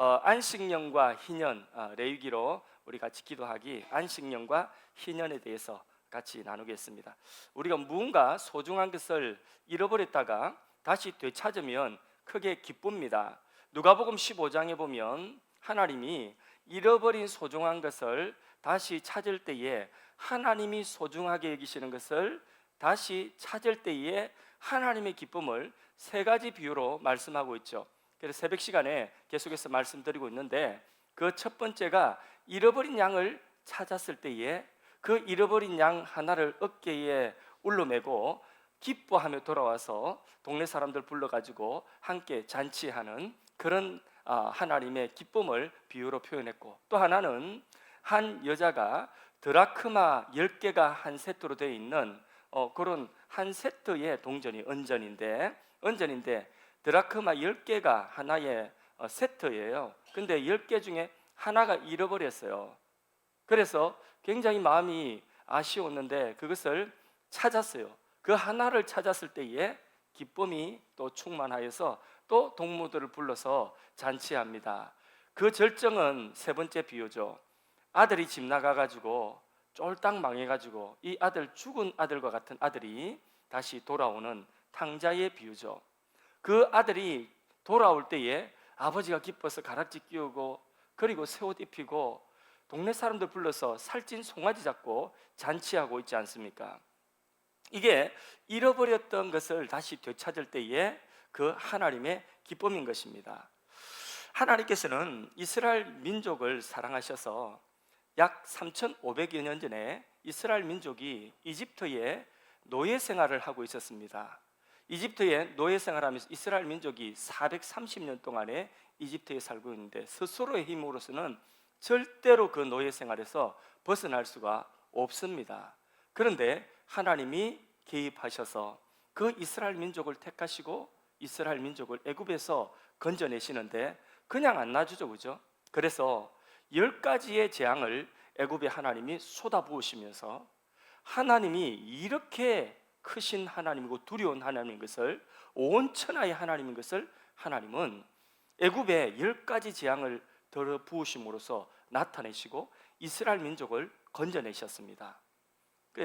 안식년과 희년, 레위기로 우리 같이 기도하기, 안식년과 희년에 대해서 같이 나누겠습니다. 우리가 무언가 소중한 것을 잃어버렸다가 다시 되찾으면 크게 기쁩니다. 누가복음 15장에 보면 하나님이 잃어버린 소중한 것을 다시 찾을 때에, 하나님이 소중하게 여기시는 것을 다시 찾을 때에 하나님의 기쁨을 세 가지 비유로 말씀하고 있죠. 그래서 새벽 시간에 계속해서 말씀드리고 있는데, 그 첫 번째가 잃어버린 양을 찾았을 때에 그 잃어버린 양 하나를 어깨에 울러매고 기뻐하며 돌아와서 동네 사람들 불러가지고 함께 잔치하는 그런 하나님의 기쁨을 비유로 표현했고, 또 하나는 한 여자가 드라크마 10개가 한 세트로 되어 있는 그런 한 세트의 동전이 은전인데 드라크마 10개가 하나의 세트예요. 근데 10개 중에 하나가 잃어버렸어요. 그래서 굉장히 마음이 아쉬웠는데 그것을 찾았어요. 그 하나를 찾았을 때에 기쁨이 또 충만하여서 또 동무들을 불러서 잔치합니다. 그 절정은 세 번째 비유죠. 아들이 집 나가가지고 쫄딱 망해가지고 이 아들, 죽은 아들과 같은 아들이 다시 돌아오는 탕자의 비유죠. 그 아들이 돌아올 때에 아버지가 기뻐서 가락지 끼우고 그리고 새 옷 입히고 동네 사람들 불러서 살찐 송아지 잡고 잔치하고 있지 않습니까? 이게 잃어버렸던 것을 다시 되찾을 때에 그 하나님의 기쁨인 것입니다. 하나님께서는 이스라엘 민족을 사랑하셔서 약 3,500여 년 전에 이스라엘 민족이 이집트에 노예 생활을 하고 있었습니다. 이집트에 노예 생활하면서 이스라엘 민족이 430년 동안에 이집트에 살고 있는데 스스로의 힘으로서는 절대로 그 노예 생활에서 벗어날 수가 없습니다. 그런데 하나님이 개입하셔서 그 이스라엘 민족을 택하시고 이스라엘 민족을 애굽에서 건져내시는데 그냥 안 놔주죠, 그죠? 그래서 10가지의 재앙을 애굽에 하나님이 쏟아부으시면서 하나님이 이렇게 크신 하나님이고 두려운 하나님인 것을, 온 천하의 하나님인 것을 하나님은 애굽에 10가지 재앙을 덜어 부으심으로써 나타내시고 이스라엘 민족을 건져내셨습니다.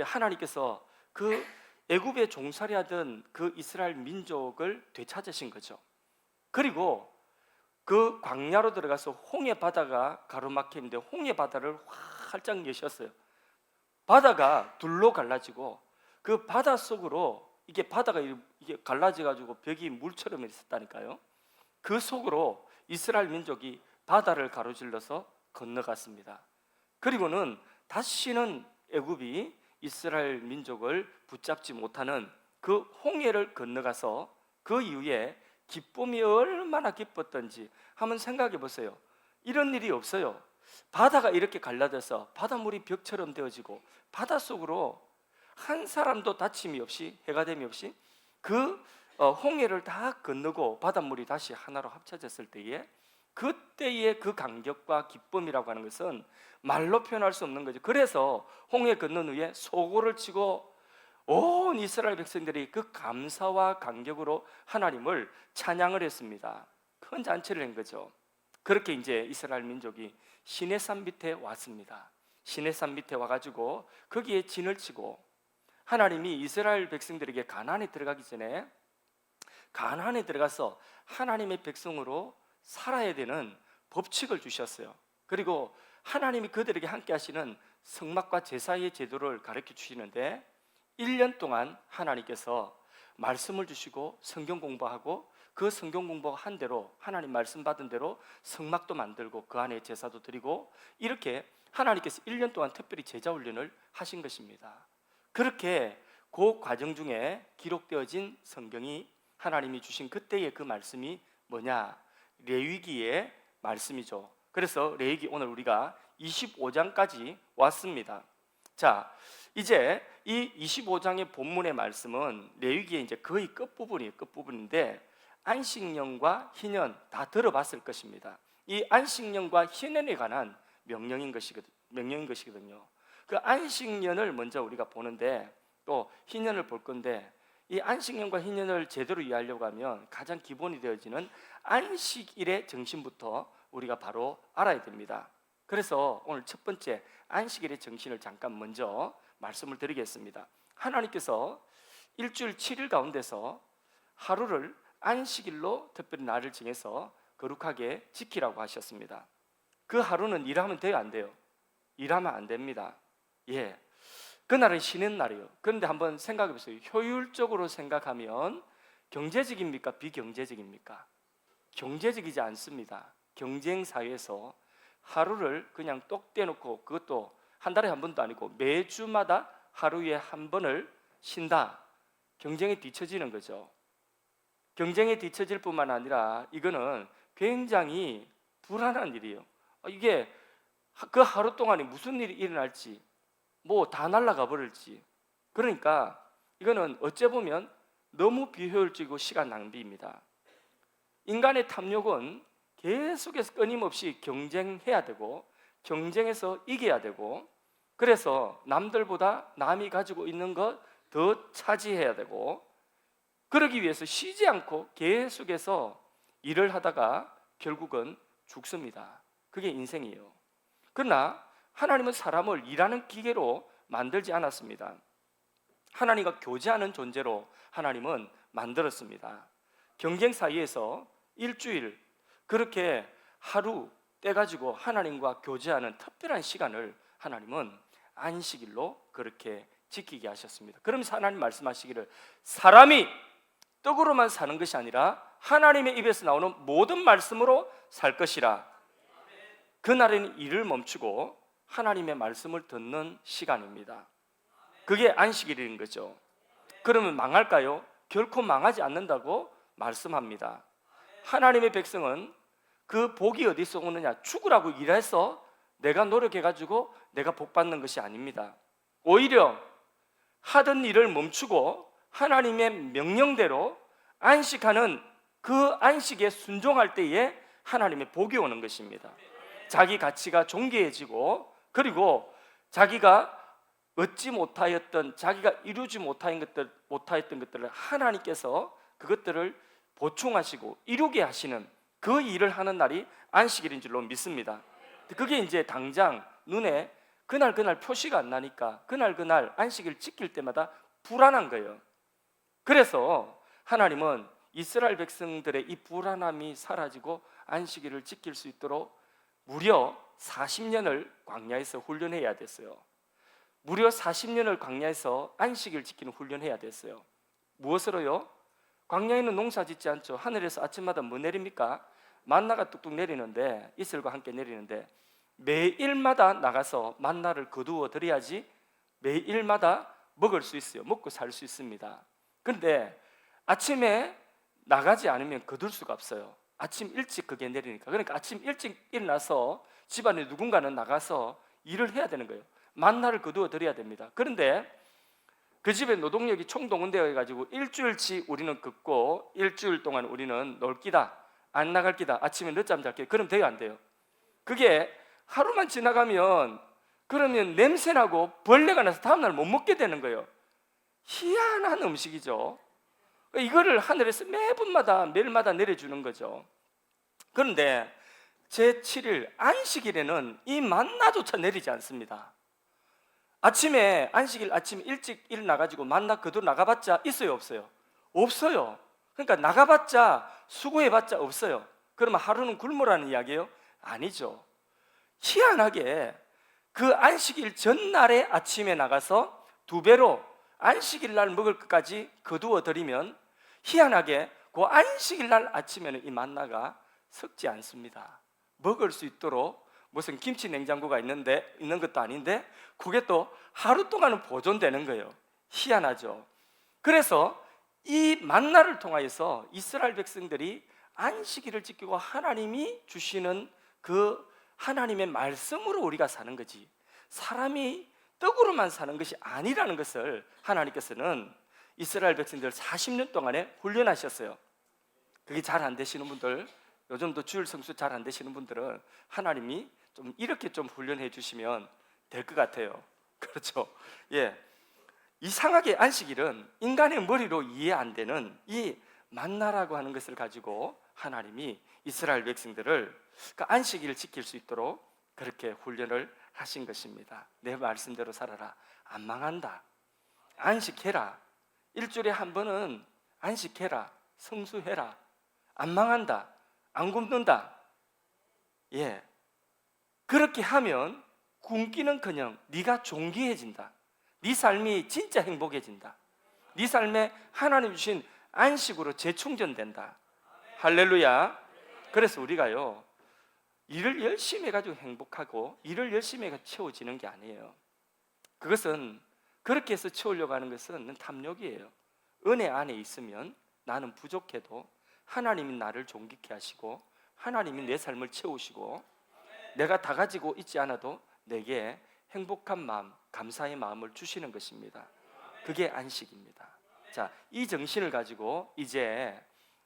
하나님께서 그 애굽에 종살이하던 그 이스라엘 민족을 되찾으신 거죠. 그리고 그 광야로 들어가서 홍해 바다가 가로막혀 있는데 홍해 바다를 활짝 여셨어요. 바다가 둘로 갈라지고 그 바다 속으로, 이게 바다가 이게 갈라져가지고 벽이 물처럼 있었다니까요. 그 속으로 이스라엘 민족이 바다를 가로질러서 건너갔습니다. 그리고는 다시는 애굽이 이스라엘 민족을 붙잡지 못하는 그 홍해를 건너가서 그 이후에 기쁨이 얼마나 기뻤던지 한번 생각해 보세요. 이런 일이 없어요. 바다가 이렇게 갈라져서 바닷물이 벽처럼 되어지고 바다 속으로 한 사람도 다침이 없이, 해가됨이 없이 그 홍해를 다 건너고 바닷물이 다시 하나로 합쳐졌을 때에 그때의 그 감격과 기쁨이라고 하는 것은 말로 표현할 수 없는 거죠. 그래서 홍해 건넌 후에 소고를 치고 온 이스라엘 백성들이 그 감사와 감격으로 하나님을 찬양을 했습니다. 큰 잔치를 한 거죠. 그렇게 이제 이스라엘 민족이 시내산 밑에 왔습니다. 시내산 밑에 와가지고 거기에 진을 치고 하나님이 이스라엘 백성들에게 가나안에 들어가기 전에 가나안에 들어가서 하나님의 백성으로 살아야 되는 법칙을 주셨어요. 그리고 하나님이 그들에게 함께 하시는 성막과 제사의 제도를 가르쳐 주시는데 1년 동안 하나님께서 말씀을 주시고 성경 공부하고 그 성경 공부한 대로 하나님 말씀 받은 대로 성막도 만들고 그 안에 제사도 드리고 이렇게 하나님께서 1년 동안 특별히 제자 훈련을 하신 것입니다. 그렇게 그 과정 중에 기록되어진 성경이 하나님이 주신 그때의 그 말씀이 뭐냐? 레위기의 말씀이죠. 그래서 레위기 오늘 우리가 25장까지 왔습니다. 자, 이제 이 25장의 본문의 말씀은 레위기의 이제 거의 끝부분인데 안식년과 희년 다 들어봤을 것입니다. 이 안식년과 희년에 관한 명령인 것이거든요. 그 안식년을 먼저 우리가 보는데 또 희년을 볼 건데 이 안식년과 희년을 제대로 이해하려고 하면 가장 기본이 되어지는 안식일의 정신부터 우리가 바로 알아야 됩니다. 그래서 오늘 첫 번째 안식일의 정신을 잠깐 먼저 말씀을 드리겠습니다. 하나님께서 일주일 7일 가운데서 하루를 안식일로 특별히 날을 정해서 거룩하게 지키라고 하셨습니다. 그 하루는 일하면 돼요, 안 돼요? 일하면 안 됩니다. 예, 그날은 쉬는 날이에요. 그런데 한번 생각해 보세요. 효율적으로 생각하면 경제적입니까? 비경제적입니까? 경제적이지 않습니다. 경쟁 사회에서 하루를 그냥 똑 떼놓고, 그것도 한 달에 한 번도 아니고 매주마다 하루에 한 번을 쉰다. 경쟁에 뒤처지는 거죠. 경쟁에 뒤처질 뿐만 아니라 이거는 굉장히 불안한 일이에요. 이게 그 하루 동안에 무슨 일이 일어날지, 뭐 다 날아가 버릴지. 그러니까 이거는 어째 보면 너무 비효율적이고 시간 낭비입니다. 인간의 탐욕은 계속해서 끊임없이 경쟁해야 되고, 경쟁해서 이겨야 되고, 그래서 남들보다 남이 가지고 있는 것 더 차지해야 되고, 그러기 위해서 쉬지 않고 계속해서 일을 하다가 결국은 죽습니다. 그게 인생이에요. 그러나 하나님은 사람을 일하는 기계로 만들지 않았습니다. 하나님과 교제하는 존재로 하나님은 만들었습니다. 경쟁 사이에서 일주일 그렇게 하루 떼가지고 하나님과 교제하는 특별한 시간을 하나님은 안식일로 그렇게 지키게 하셨습니다. 그러면서 하나님 말씀하시기를 사람이 떡으로만 사는 것이 아니라 하나님의 입에서 나오는 모든 말씀으로 살 것이라. 그날에는 일을 멈추고 하나님의 말씀을 듣는 시간입니다. 그게 안식일인 거죠. 그러면 망할까요? 결코 망하지 않는다고 말씀합니다. 하나님의 백성은 그 복이 어디서 오느냐? 죽으라고 일해서 내가 노력해가지고 내가 복 받는 것이 아닙니다. 오히려 하던 일을 멈추고 하나님의 명령대로 안식하는 그 안식에 순종할 때에 하나님의 복이 오는 것입니다. 자기 가치가 존귀해지고, 그리고 자기가 얻지 못하였던, 자기가 이루지 못하였던 것들을 하나님께서 그것들을 보충하시고 이루게 하시는 그 일을 하는 날이 안식일인 줄로 믿습니다. 그게 이제 당장 눈에 그날 표시가 안 나니까 그날 안식일 지킬 때마다 불안한 거예요. 그래서 하나님은 이스라엘 백성들의 이 불안함이 사라지고 안식일을 지킬 수 있도록 무려 40년을 광야에서 훈련해야 됐어요. 무려 40년을 광야에서 안식일 지키는 훈련해야 됐어요. 무엇으로요? 광야에는 농사 짓지 않죠. 하늘에서 아침마다 뭐 내립니까? 만나가 뚝뚝 내리는데, 이슬과 함께 내리는데 매일마다 나가서 만나를 거두어 드려야지 매일마다 먹을 수 있어요. 먹고 살 수 있습니다. 그런데 아침에 나가지 않으면 거둘 수가 없어요. 아침 일찍 그게 내리니까. 그러니까 아침 일찍 일어나서 집안에 누군가는 나가서 일을 해야 되는 거예요. 만나를 거두어 드려야 됩니다. 그런데 그 집에 노동력이 총동원되어 가지고 일주일치 우리는 걷고 일주일 동안 우리는 놀 기다, 안 나갈 기다, 아침에 늦잠 잘 게, 그럼 돼요, 안 돼요? 그게 하루만 지나가면 그러면 냄새나고 벌레가 나서 다음날 못 먹게 되는 거예요. 희한한 음식이죠. 이거를 하늘에서 매분마다 매일마다 내려주는 거죠. 그런데 제7일 안식일에는 이 만나조차 내리지 않습니다. 아침에 안식일 아침 일찍 일어나가지고 만나 거두 나가봤자 있어요, 없어요? 없어요. 그러니까 나가봤자 수고해봤자 없어요. 그러면 하루는 굶으라는 이야기예요? 아니죠. 희한하게 그 안식일 전날에 아침에 나가서 2배로 안식일 날 먹을 것까지 거두어 드리면 희한하게 그 안식일 날 아침에는 이 만나가 썩지 않습니다. 먹을 수 있도록 무슨 김치 냉장고가 있는 것도 아닌데 그게 또 하루 동안은 보존되는 거예요. 희한하죠. 그래서 이 만나를 통하여서 이스라엘 백성들이 안식일을 지키고 하나님이 주시는 그 하나님의 말씀으로 우리가 사는 거지, 사람이 떡으로만 사는 것이 아니라는 것을 하나님께서는 이스라엘 백성들 40년 동안에 훈련하셨어요. 그게 잘 안 되시는 분들, 요즘도 주일 성수 잘 안 되시는 분들은 하나님이 좀 이렇게 좀 훈련해 주시면 될 것 같아요. 그렇죠? 예. 이상하게 안식일은 인간의 머리로 이해 안 되는 이 만나라고 하는 것을 가지고 하나님이 이스라엘 백성들을 그 안식일을 지킬 수 있도록 그렇게 훈련을 하신 것입니다. 내 말씀대로 살아라. 안 망한다. 안식해라. 일주일에 한 번은 안식해라. 성수해라. 안 망한다. 안 굶는다. 예. 그렇게 하면 굶기는커녕 네가 존귀해진다. 네 삶이 진짜 행복해진다. 네 삶에 하나님 주신 안식으로 재충전된다. 할렐루야. 그래서 우리가요, 일을 열심히 해가지고 행복하고 일을 열심히 해가 채워지는 게 아니에요. 그것은 그렇게 해서 채우려고 하는 것은 탐욕이에요. 은혜 안에 있으면 나는 부족해도 하나님이 나를 존귀케 하시고 하나님이 내 삶을 채우시고 내가 다 가지고 있지 않아도 내게 행복한 마음, 감사의 마음을 주시는 것입니다. 그게 안식입니다. 자, 이 정신을 가지고 이제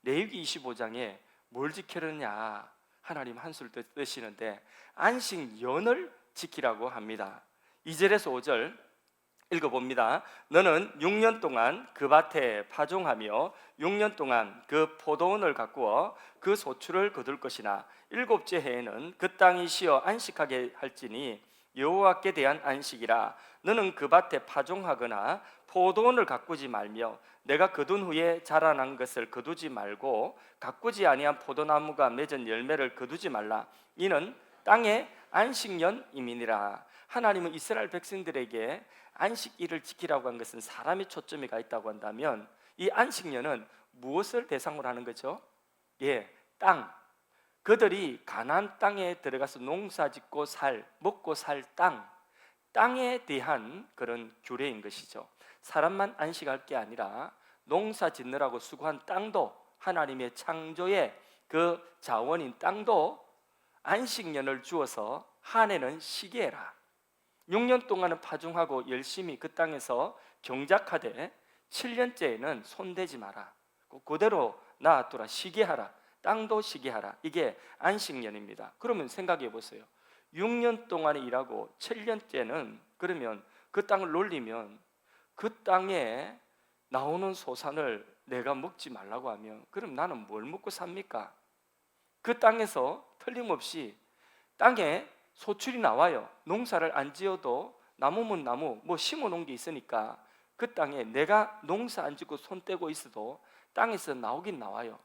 레위기 25장에 뭘 지키느냐, 하나님 한술 뜨시는데 안식년을 지키라고 합니다. 2절에서 5절 읽어봅니다. 너는 6년 동안 그 밭에 파종하며 6년 동안 그 포도원을 가꾸어 그 소출을 거둘 것이나 7째 해에는 그 땅이 쉬어 안식하게 할지니 여호와께 대한 안식이라. 너는 그 밭에 파종하거나 포도원을 가꾸지 말며 내가 거둔 후에 자라난 것을 거두지 말고 가꾸지 아니한 포도나무가 맺은 열매를 거두지 말라. 이는 땅의 안식년임이니라. 하나님은 이스라엘 백성들에게 안식일을 지키라고 한 것은 사람의 초점이 가 있다고 한다면 이 안식년은 무엇을 대상으로 하는 거죠? 예, 땅. 그들이 가나안 땅에 들어가서 농사짓고 먹고 살 땅에 대한 그런 규례인 것이죠. 사람만 안식할 게 아니라 농사 짓느라고 수고한 땅도, 하나님의 창조의 그 자원인 땅도 안식년을 주어서 한 해는 쉬게 해라. 6년 동안은 파종하고 열심히 그 땅에서 경작하되 7년째에는 손대지 마라. 그대로 놔두라. 쉬게 하라. 땅도 쉬게 하라. 이게 안식년입니다. 그러면 생각해 보세요. 6년 동안 일하고 7년째는 그러면 그 땅을 놀리면 그 땅에 나오는 소산을 내가 먹지 말라고 하면 그럼 나는 뭘 먹고 삽니까? 그 땅에서 틀림없이 땅에 소출이 나와요. 농사를 안 지어도 나무면 나무 뭐 심어 놓은 게 있으니까 그 땅에 내가 농사 안 짓고 손 떼고 있어도 땅에서 나오긴 나와요.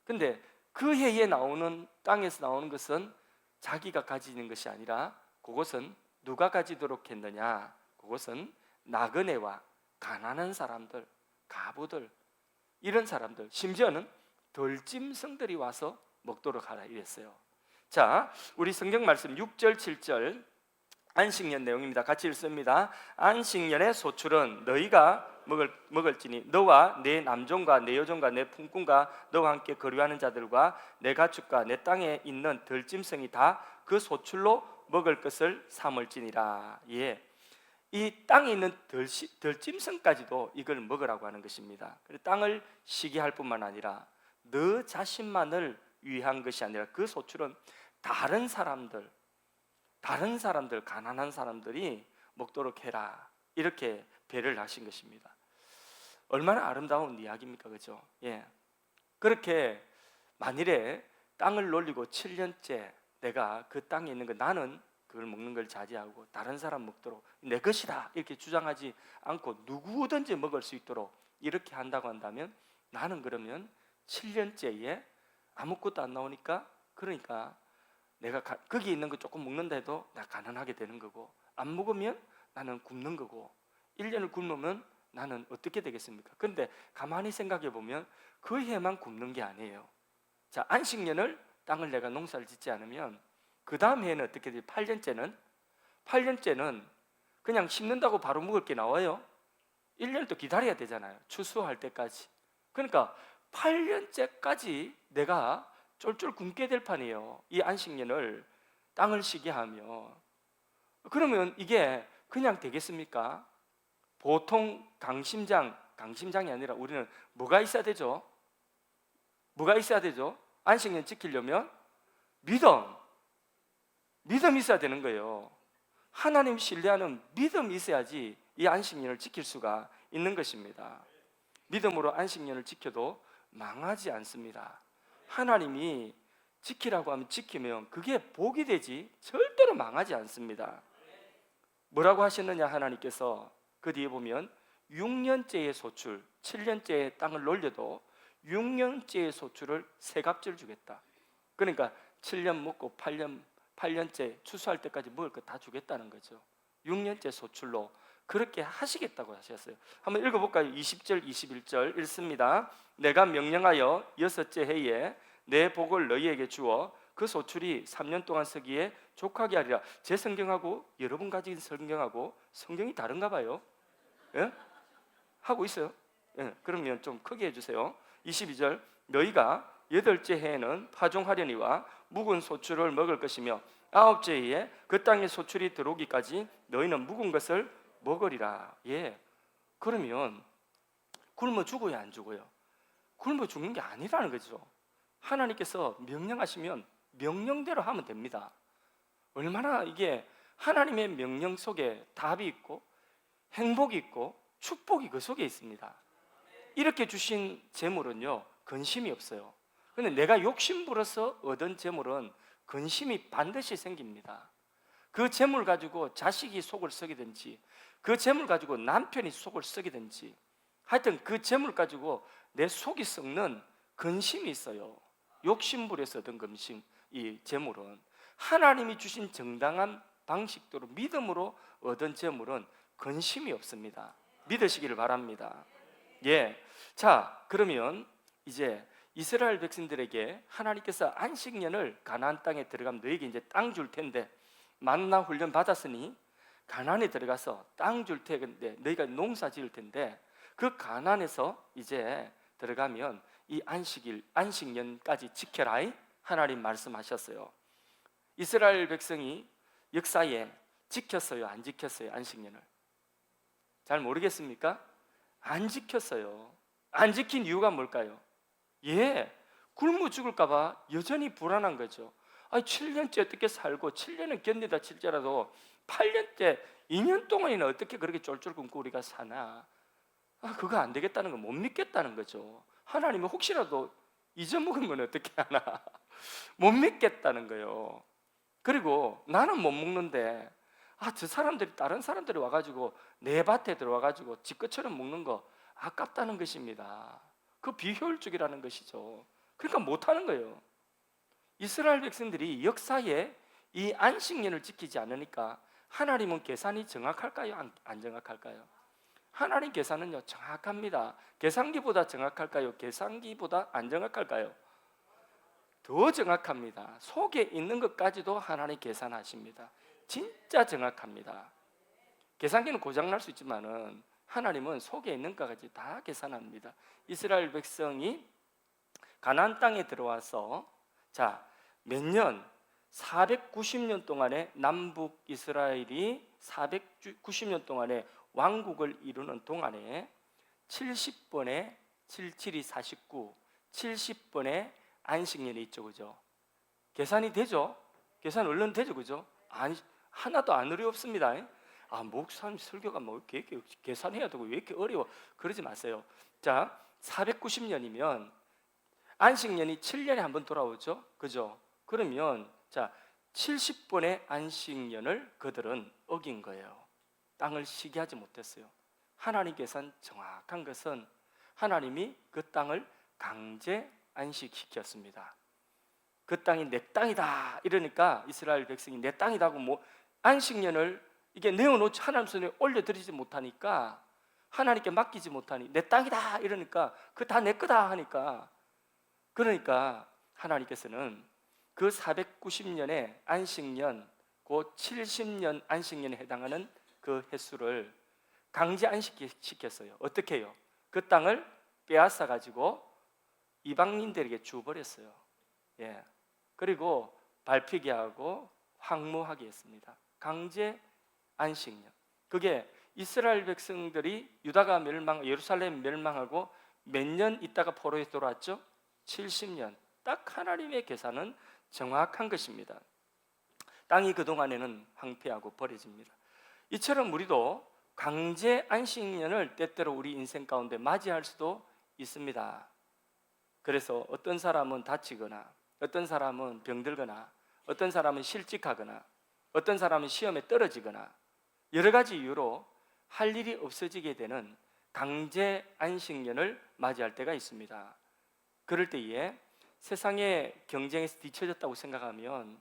근데 그 해에 나오는 땅에서 나오는 것은 자기가 가지는 것이 아니라 그것은 누가 가지도록 했느냐? 그것은 나그네와 가난한 사람들, 가부들, 이런 사람들, 심지어는 덜짐승들이 와서 먹도록 하라 이랬어요. 자, 우리 성경 말씀 6절 7절 안식년 내용입니다. 같이 읽습니다. 안식년의 소출은 너희가 먹을지니 너와 내 남종과 내 여종과 내 품꾼과 너와 함께 거류하는 자들과 내 가축과 내 땅에 있는 들짐승이 다 그 소출로 먹을 것을 삼을지니라. 예, 이 땅에 있는 들짐승까지도 이걸 먹으라고 하는 것입니다. 땅을 쉬게 할 뿐만 아니라 너 자신만을 위한 것이 아니라 그 소출은 다른 사람들, 가난한 사람들이 먹도록 해라. 이렇게 배를 하신 것입니다. 얼마나 아름다운 이야기입니까? 그죠? 예. 그렇게 만일에 땅을 놀리고 7년째 내가 그 땅에 있는 거 나는 그걸 먹는 걸 자제하고 다른 사람 먹도록 내 것이다 이렇게 주장하지 않고 누구든지 먹을 수 있도록 이렇게 한다고 한다면 나는 그러면 7년째에 아무것도 안 나오니까 그러니까 내가 거기 있는 거 조금 먹는다 해도 나 가난하게 되는 거고 안 먹으면 나는 굶는 거고 1년을 굶으면 나는 어떻게 되겠습니까? 그런데 가만히 생각해 보면 그 해만 굶는 게 아니에요. 자, 안식년을 땅을 내가 농사를 짓지 않으면 그 다음 해에는 어떻게 되지? 8년째는 그냥 심는다고 바로 먹을 게 나와요? 1년을 또 기다려야 되잖아요. 추수할 때까지. 그러니까 8년째까지 내가 쫄쫄 굶게 될 판이에요. 이 안식년을 땅을 쉬게 하며. 그러면 이게 그냥 되겠습니까? 보통 강심장이 아니라 우리는 뭐가 있어야 되죠? 뭐가 있어야 되죠? 안식년 지키려면 믿음이 있어야 되는 거예요. 하나님 신뢰하는 믿음이 있어야지 이 안식년을 지킬 수가 있는 것입니다. 믿음으로 안식년을 지켜도 망하지 않습니다. 하나님이 지키라고 하면 지키면 그게 복이 되지 절대로 망하지 않습니다. 뭐라고 하셨느냐 하나님께서 그 뒤에 보면 6년째의 소출, 7년째의 땅을 놀려도 6년째의 소출을 세 값을 주겠다. 그러니까 7년 먹고 8년째 추수할 때까지 먹을 거 다 주겠다는 거죠. 6년째 소출로 그렇게 하시겠다고 하셨어요. 한번 읽어볼까요? 20절 21절 읽습니다. 내가 명령하여 6째 해에 내 복을 너희에게 주어 그 소출이 3년 동안 서기에 족하게 하리라. 제 성경하고 여러분 가진 성경하고 성경이 다른가 봐요. 예? 하고 있어요. 예, 그러면 좀 크게 해주세요. 22절 너희가 8째 해에는 파종하려니와 묵은 소출을 먹을 것이며 9째 해에 그 땅에 소출이 들어오기까지 너희는 묵은 것을 먹으리라. 예. 그러면 굶어 죽어요, 안 죽어요? 굶어 죽는 게 아니라는 거죠. 하나님께서 명령하시면 명령대로 하면 됩니다. 얼마나 이게 하나님의 명령 속에 답이 있고 행복이 있고 축복이 그 속에 있습니다. 이렇게 주신 재물은요 근심이 없어요. 근데 내가 욕심부려서 얻은 재물은 근심이 반드시 생깁니다. 그 재물 가지고 자식이 속을 썩이든지 그 재물 가지고 남편이 속을 썩이든지 하여튼 그 재물 가지고 내 속이 썩는 근심이 있어요. 욕심부려서 얻은 근심, 이 재물은 하나님이 주신 정당한 방식대로 믿음으로 얻은 재물은 근심이 없습니다. 믿으시기를 바랍니다. 예. 자, 그러면 이제 이스라엘 백성들에게 하나님께서 안식년을 가나안 땅에 들어가면 너에게 이제 땅 줄 텐데 만나 훈련 받았으니 가나안에 들어가서 땅 줄 텐데 너희가 농사 지을 텐데 그 가나안에서 이제 들어가면 이 안식년까지 지켜라 하나님 말씀하셨어요. 이스라엘 백성이 역사에 지켰어요, 안 지켰어요? 안식년을 잘 모르겠습니까? 안 지켰어요. 안 지킨 이유가 뭘까요? 예, 굶어 죽을까 봐 여전히 불안한 거죠. 7년째 어떻게 살고 7년은 견디다 칠지라도 8년째 2년 동안이나 어떻게 그렇게 쫄쫄 굶고 우리가 사나? 그거 안 되겠다는 거 못 믿겠다는 거죠. 하나님은 혹시라도 잊어먹은 건 어떻게 하나? 못 믿겠다는 거예요. 그리고 나는 못 먹는데 저 사람들이 다른 사람들이 와가지고 내 밭에 들어와가지고 지 것처럼 먹는 거 아깝다는 것입니다. 그 비효율적이라는 것이죠. 그러니까 못하는 거예요. 이스라엘 백성들이 역사에 이 안식년을 지키지 않으니까 하나님은 계산이 정확할까요? 안 정확할까요? 하나님 계산은요 정확합니다. 계산기보다 정확할까요? 계산기보다 안 정확할까요? 더 정확합니다. 속에 있는 것까지도 하나님 계산하십니다. 진짜 정확합니다. 계산기는 고장날 수 있지만은 하나님은 속에 있는 것까지 다 계산합니다. 이스라엘 백성이 가나안 땅에 들어와서 몇 년? 490년 동안에 남북 이스라엘이 490년 동안에 왕국을 이루는 동안에 70번에 77이 49, 70번에 안식년이 있죠, 그죠? 계산이 되죠? 계산 얼른 되죠, 그죠? 하나도 안 어렵습니다. 목사님 설교가 뭐 이렇게 계산해야 되고 왜 이렇게 어려워? 그러지 마세요. 490년이면 안식년이 7년에 한 번 돌아오죠, 그죠? 그러면 70번의 안식년을 그들은 어긴 거예요. 땅을 쉬게 하지 못했어요. 하나님 계산 정확한 것은 하나님이 그 땅을 강제 안식시켰습니다. 그 땅이 내 땅이다 이러니까 이스라엘 백성이 내 땅이다고 안식년을 이게 내어놓지 하나님 손에 올려드리지 못하니까 하나님께 맡기지 못하니 내 땅이다 이러니까 그 다 내 거다 하니까 그러니까 하나님께서는 그 490년의 안식년 그 70년 안식년에 해당하는 그 횟수를 강제 안식시켰어요. 어떻게 해요? 그 땅을 빼앗아 가지고 이방인들에게 주버렸어요. 예. 그리고 밟히게 하고 황무하게 했습니다. 강제 안식년. 그게 이스라엘 백성들이 유다가 예루살렘 멸망하고 몇 년 있다가 포로에 돌아왔죠? 70년. 딱 하나님의 계산은 정확한 것입니다. 땅이 그동안에는 황폐하고 버려집니다. 이처럼 우리도 강제 안식년을 때때로 우리 인생 가운데 맞이할 수도 있습니다. 그래서 어떤 사람은 다치거나 어떤 사람은 병들거나, 어떤 사람은 실직하거나, 어떤 사람은 시험에 떨어지거나, 여러 가지 이유로 할 일이 없어지게 되는 강제 안식년을 맞이할 때가 있습니다. 그럴 때에 세상의 경쟁에서 뒤처졌다고 생각하면,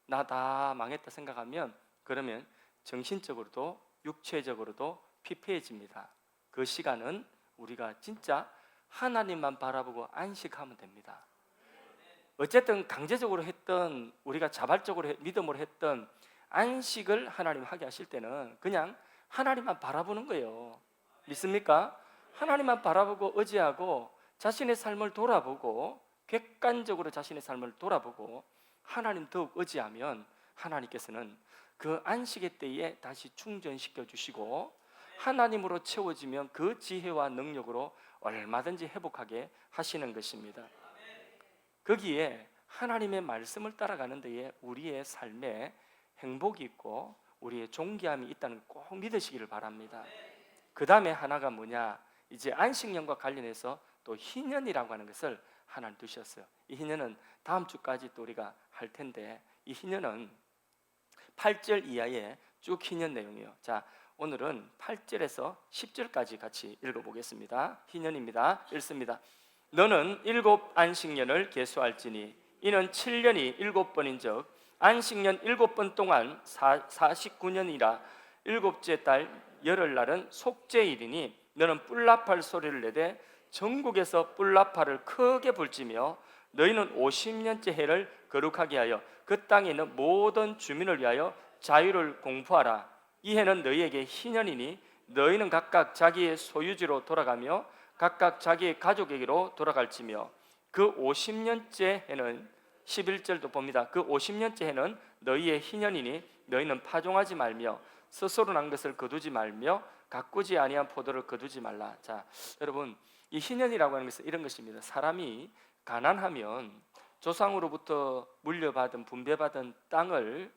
나 다 망했다 생각하면, 그러면 정신적으로도 육체적으로도 피폐해집니다. 그 시간은 우리가 진짜 하나님만 바라보고 안식하면 됩니다. 어쨌든 강제적으로 했던, 우리가 자발적으로 믿음으로 했던 안식을 하나님 하게 하실 때는 그냥 하나님만 바라보는 거예요. 믿습니까? 하나님만 바라보고 의지하고 자신의 삶을 돌아보고 객관적으로 자신의 삶을 돌아보고 하나님 더욱 의지하면 하나님께서는 그 안식의 때에 다시 충전시켜 주시고 하나님으로 채워지면 그 지혜와 능력으로 얼마든지 회복하게 하시는 것입니다. 거기에 하나님의 말씀을 따라가는 데에 우리의 삶에 행복이 있고 우리의 존귀함이 있다는 걸 꼭 믿으시기를 바랍니다. 그 다음에 하나가 뭐냐, 이제 안식년과 관련해서 또 희년이라고 하는 것을 하나님 두셨어요. 이 희년은 다음 주까지 또 우리가 할 텐데, 이 희년은 8절 이하의 쭉 희년 내용이에요. 자, 오늘은 8절에서 10절까지 같이 읽어보겠습니다. 희년입니다. 읽습니다. 너는 7 안식년을 계수할지니 이는 7년이 7번인즉 안식년 7번 동안 49년이라 일곱째 달 열흘날은 속죄일이니 너는 뿔나팔 소리를 내되 전국에서 뿔나팔을 크게 불지며 너희는 50년째 해를 거룩하게 하여 그 땅에 있는 모든 주민을 위하여 자유를 공포하라. 이 해는 너희에게 희년이니 너희는 각각 자기의 소유지로 돌아가며 각각 자기의 가족에게로 돌아갈지며 그 50년째 해는 11절도 봅니다. 그 50년째 해는 너희의 희년이니 너희는 파종하지 말며 스스로 난 것을 거두지 말며 가꾸지 아니한 포도를 거두지 말라. 자, 여러분, 이 희년이라고 하는 것은 이런 것입니다. 사람이 가난하면 조상으로부터 물려받은 분배받은 땅을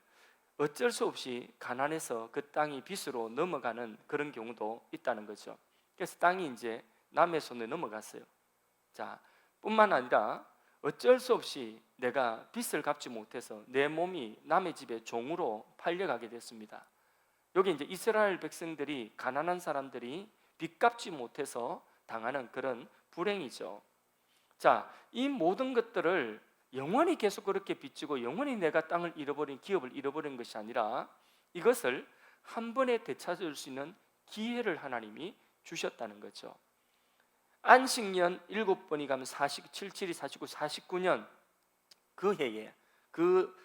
어쩔 수 없이 가난해서 그 땅이 빚으로 넘어가는 그런 경우도 있다는 거죠. 그래서 땅이 이제 남의 손에 넘어갔어요. 자, 뿐만 아니라 어쩔 수 없이 내가 빚을 갚지 못해서 내 몸이 남의 집에 종으로 팔려가게 됐습니다. 여기 이제 이스라엘 백성들이, 가난한 사람들이 빚 갚지 못해서 당하는 그런 불행이죠. 자, 이 모든 것들을 영원히 계속 그렇게 빚지고 영원히 내가 땅을 잃어버린, 기업을 잃어버린 것이 아니라 이것을 한 번에 되찾을 수 있는 기회를 하나님이 주셨다는 거죠. 안식년 7번이 가면 47, 49, 49년 그 해에 그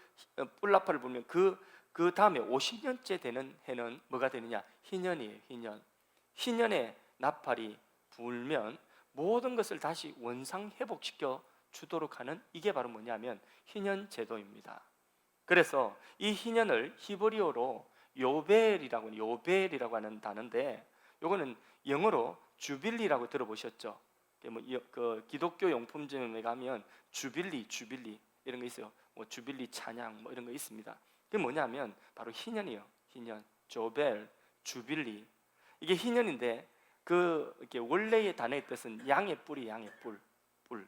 뿔나팔을 불면 그 다음에 50년째 되는 해는 뭐가 되느냐? 희년이에요. 희년. 희년에 나팔이 불면 모든 것을 다시 원상 회복시켜 주도록 하는, 이게 바로 뭐냐면 희년 제도입니다. 그래서 이 희년을 히브리어로 요벨이라고 하는 단어인데, 요거는 영어로 주빌리라고 들어보셨죠? 그 기독교 용품점에 가면 주빌리 이런 거 있어요. 뭐 주빌리 찬양 뭐 이런 거 있습니다. 그게 뭐냐면 바로 희년이에요. 희년, 조벨, 주빌리. 이게 희년인데 이렇게 원래의 단어의 뜻은 양의 뿔이 양의 뿔,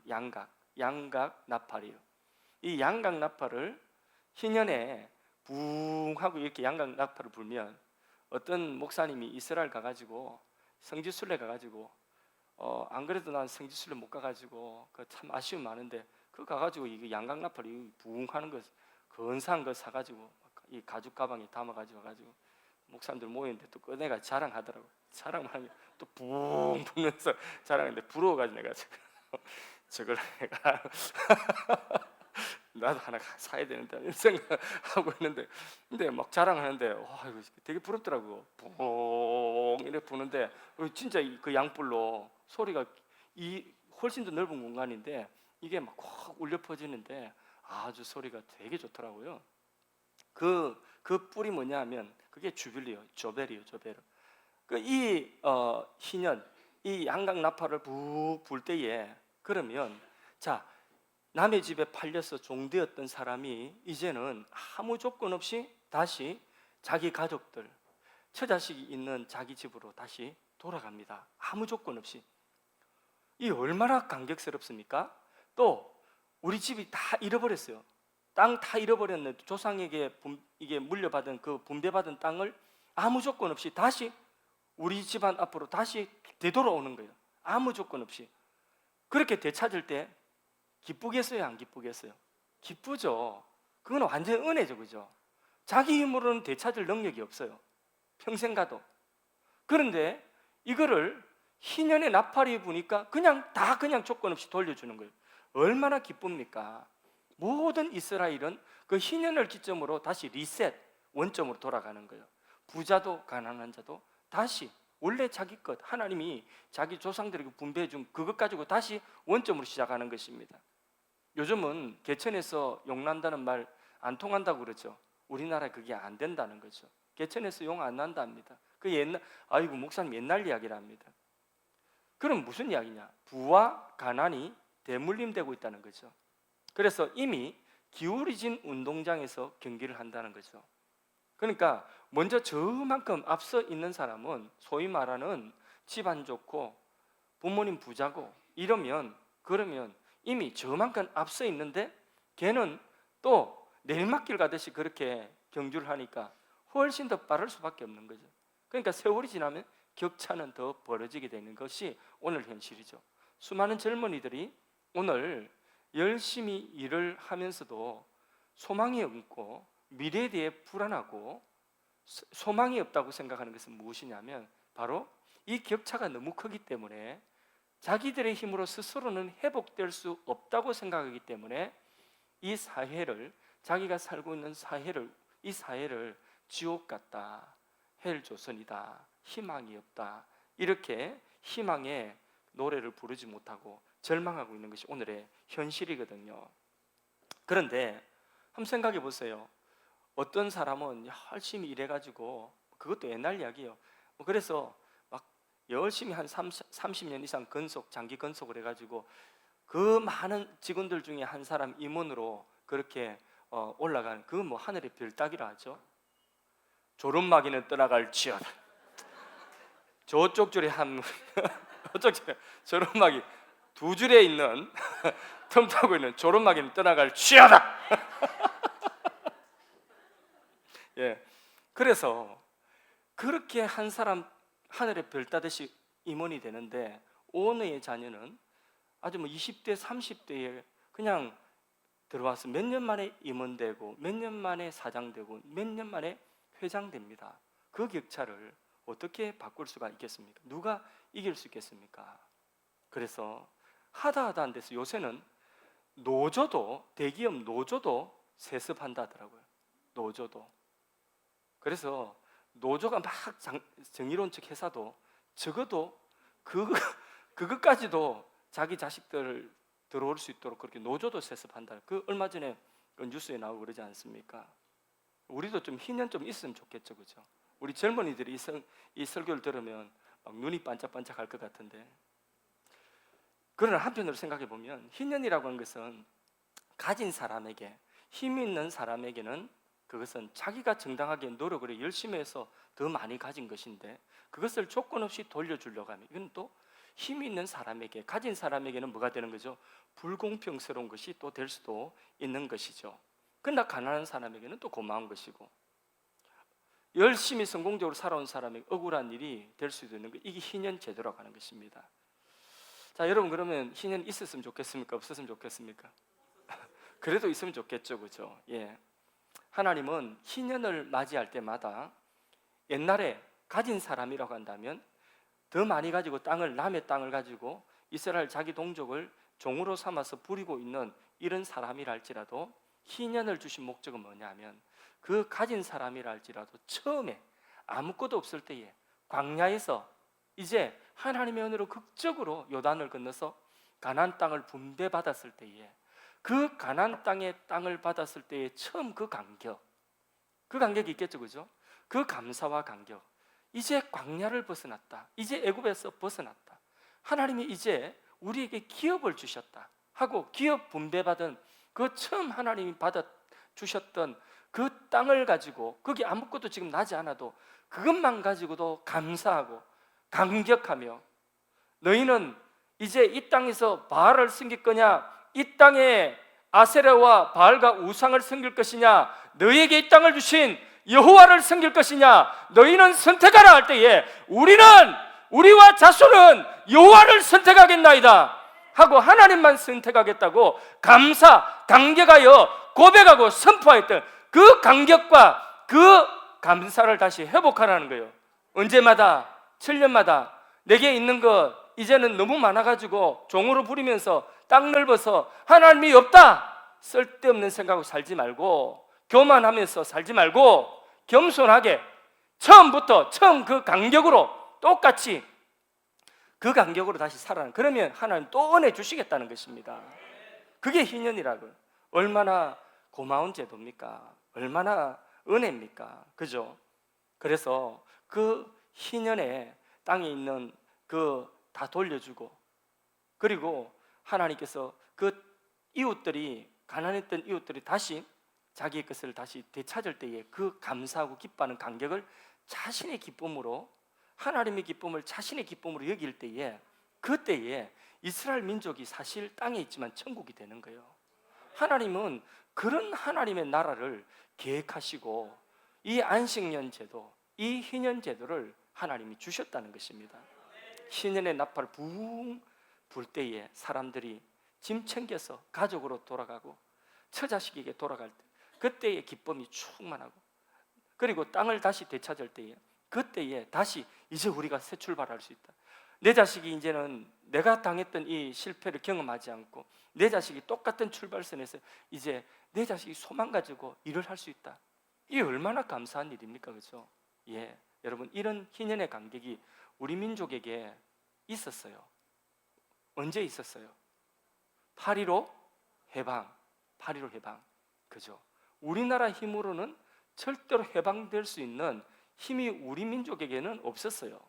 양각 나팔이에요. 이 양각 나팔을 희년에 붕 하고 이렇게 양각 나팔을 불면, 어떤 목사님이 이스라엘 가가지고 성지순례 가가지고 안 그래도 난 성지순례 못 가가지고 참 아쉬움 많은데, 그 가가지고 이 양각 나팔이 붕 하는 거 근사한 거 사가지고 이 가죽 가방에 담아가지고 와가지고 목사님들 모이는데 또 꺼내가 자랑하더라고. 자랑하면 또 붕 불면서 자랑하는데 부러워가지고 내가 저걸 내가 나도 하나 사야 되는데 이런 생각하고 있는데, 근데 막 자랑하는데 와, 이거 되게 부럽더라고. 붕 이렇게 부는데 진짜 그 양뿔로 소리가 훨씬 더 넓은 공간인데 이게 막 확 울려 퍼지는데 아주 소리가 되게 좋더라고요. 그 뿔이 뭐냐면 그게 주빌리요, 조벨이요. 이 희년, 이 양각 나팔을 푹 불 때에, 그러면 자, 남의 집에 팔려서 종되었던 사람이 이제는 아무 조건 없이 다시 자기 가족들, 처자식이 있는 자기 집으로 다시 돌아갑니다. 아무 조건 없이. 이 얼마나 감격스럽습니까? 또 우리 집이 다 잃어버렸어요. 땅 다 잃어버렸는데 조상에게 이게 물려받은 그 분배받은 땅을 아무 조건 없이 다시 우리 집안 앞으로 다시 되돌아오는 거예요. 아무 조건 없이. 그렇게 되찾을 때 기쁘겠어요, 안 기쁘겠어요? 기쁘죠. 그건 완전 은혜죠, 그죠? 자기 힘으로는 되찾을 능력이 없어요. 평생 가도. 그런데 이거를 희년의 나팔이 부니까 그냥 조건 없이 돌려주는 거예요. 얼마나 기쁩니까? 모든 이스라엘은 그 희년을 기점으로 다시 리셋, 원점으로 돌아가는 거예요. 부자도 가난한 자도 다시 원래 자기 것, 하나님이 자기 조상들에게 분배해 준 그것 가지고 다시 원점으로 시작하는 것입니다. 요즘은 개천에서 용 난다는 말 안 통한다고 그러죠. 우리나라에 그게 안 된다는 거죠. 개천에서 용 안 난답니다. 그 아이고 목사님 옛날 이야기랍니다. 그럼 무슨 이야기냐? 부와 가난이 대물림되고 있다는 거죠. 그래서 이미 기울어진 운동장에서 경기를 한다는 거죠. 그러니까 먼저 저만큼 앞서 있는 사람은 소위 말하는 집안 좋고 부모님 부자고 그러면 이미 저만큼 앞서 있는데 걔는 또 내리막길 가듯이 그렇게 경주를 하니까 훨씬 더 빠를 수밖에 없는 거죠. 그러니까 세월이 지나면 격차는 더 벌어지게 되는 것이 오늘 현실이죠. 수많은 젊은이들이 오늘 열심히 일을 하면서도 소망이 없고 미래에 대해 불안하고 소망이 없다고 생각하는 것은 무엇이냐면 바로 이 격차가 너무 크기 때문에 자기들의 힘으로 스스로는 회복될 수 없다고 생각하기 때문에 이 사회를, 자기가 살고 있는 이 사회를 지옥 같다, 헬조선이다, 희망이 없다, 이렇게 희망의 노래를 부르지 못하고 절망하고 있는 것이 오늘의 현실이거든요. 그런데 한번 생각해 보세요. 어떤 사람은 열심히 일해가지고, 그것도 옛날 이야기예요. 그래서 막 열심히 한 30년 이상 장기 건속을 해가지고 그 많은 직원들 중에 한 사람 임원으로 그렇게 올라간, 그건 뭐 하늘의 별 따기라 하죠. 조름막이는 떠나갈지어다. 저쪽 줄에 저쪽 줄에 조름막이 두 줄에 있는 틈타고 있는 조름막이는 떠나갈지어다. 예, 그래서 그렇게 한 사람 하늘의 별 따듯이 임원이 되는데 오너의 자녀는 아주 20대, 30대에 그냥 들어와서 몇 년 만에 임원되고 몇 년 만에 사장되고 몇 년 만에 회장됩니다. 그 격차를 어떻게 바꿀 수가 있겠습니까? 누가 이길 수 있겠습니까? 그래서 하다 안 돼서 요새는 대기업 노조도 세습한다 하더라고요. 노조도. 그래서 노조가 막 정의로운 척 회사도 적어도 그것까지도 자기 자식들 들어올 수 있도록 그렇게 노조도 세습한다. 그 얼마 전에 그 뉴스에 나오고 그러지 않습니까? 우리도 좀 희년 좀 있으면 좋겠죠, 그죠? 우리 젊은이들이 이 설교를 들으면 막 눈이 반짝반짝할 것 같은데, 그러나 한편으로 생각해 보면 희년이라고 하는 것은 가진 사람에게, 힘 있는 사람에게는 그것은 자기가 정당하게 노력을 해 열심히 해서 더 많이 가진 것인데, 그것을 조건 없이 돌려주려고 하면 이건 또 힘이 있는 사람에게, 가진 사람에게는 뭐가 되는 거죠? 불공평스러운 것이 또 될 수도 있는 것이죠. 그러나 가난한 사람에게는 또 고마운 것이고, 열심히 성공적으로 살아온 사람에게 억울한 일이 될 수도 있는 것, 이게 희년 제도라고 하는 것입니다. 자, 여러분, 그러면 희년 있었으면 좋겠습니까? 없었으면 좋겠습니까? 그래도 있으면 좋겠죠, 그죠? 예. 하나님은 희년을 맞이할 때마다 옛날에 가진 사람이라고 한다면 더 많이 가지고 남의 땅을 가지고 이스라엘 자기 동족을 종으로 삼아서 부리고 있는 이런 사람이라 할지라도 희년을 주신 목적은 뭐냐면, 그 가진 사람이라 할지라도 처음에 아무것도 없을 때에 광야에서 이제 하나님의 은혜로 극적으로 요단을 건너서 가나안 땅을 분배받았을 때에, 그 가나안 땅의 땅을 받았을 때에 처음 그 감격이 있겠죠, 그죠? 그 감사와 감격. 이제 광야를 벗어났다, 이제 애굽에서 벗어났다, 하나님이 이제 우리에게 기업을 주셨다 하고, 기업 분배받은 그 처음 하나님이 받아 주셨던 그 땅을 가지고, 거기 아무것도 지금 나지 않아도 그것만 가지고도 감사하고 감격하며, 너희는 이제 이 땅에서 바알을 섬길 거냐, 이 땅에 아세라와 바알과 우상을 섬길 것이냐, 너희에게 이 땅을 주신 여호와를 섬길 것이냐, 너희는 선택하라 할 때에 우리와 자손은 여호와를 선택하겠나이다 하고 하나님만 선택하겠다고 감격하여 고백하고 선포했던 그 감격과 그 감사를 다시 회복하라는 거예요. 언제마다, 7년마다 내게 있는 것 이제는 너무 많아가지고 종으로 부리면서 땅 넓어서 하나님이 없다, 쓸데없는 생각하고 살지 말고, 교만하면서 살지 말고 겸손하게 처음 그 간격으로 똑같이 그 간격으로 다시 살아라. 그러면 하나님 또 은혜 주시겠다는 것입니다. 그게 희년이라고요. 얼마나 고마운 제도입니까? 얼마나 은혜입니까? 그죠? 그래서 그 희년에 땅에 있는 그 다 돌려주고, 그리고 하나님께서 그 이웃들이, 가난했던 이웃들이 다시 자기의 것을 다시 되찾을 때에 그 감사하고 기뻐하는 간격을 자신의 기쁨으로, 하나님의 기쁨을 자신의 기쁨으로 여길 때에, 그때에 이스라엘 민족이 사실 땅에 있지만 천국이 되는 거예요. 하나님은 그런 하나님의 나라를 계획하시고 이 안식년 제도, 이 희년 제도를 하나님이 주셨다는 것입니다. 희년의 나팔 붕 불 때에 사람들이 짐 챙겨서 가족으로 돌아가고 처자식에게 돌아갈 때, 그때의 기쁨이 충만하고, 그리고 땅을 다시 되찾을 때에, 그때에 다시 이제 우리가 새 출발할 수 있다. 내 자식이 이제는 내가 당했던 이 실패를 경험하지 않고 내 자식이 똑같은 출발선에서 이제 내 자식이 소망 가지고 일을 할 수 있다. 이게 얼마나 감사한 일입니까? 그렇죠? 예, 여러분, 이런 희년의 감격이 우리 민족에게 있었어요. 언제 있었어요? 8.15 해방, 8.15 해방, 그죠? 우리나라 힘으로는 절대로 해방될 수 있는 힘이 우리 민족에게는 없었어요.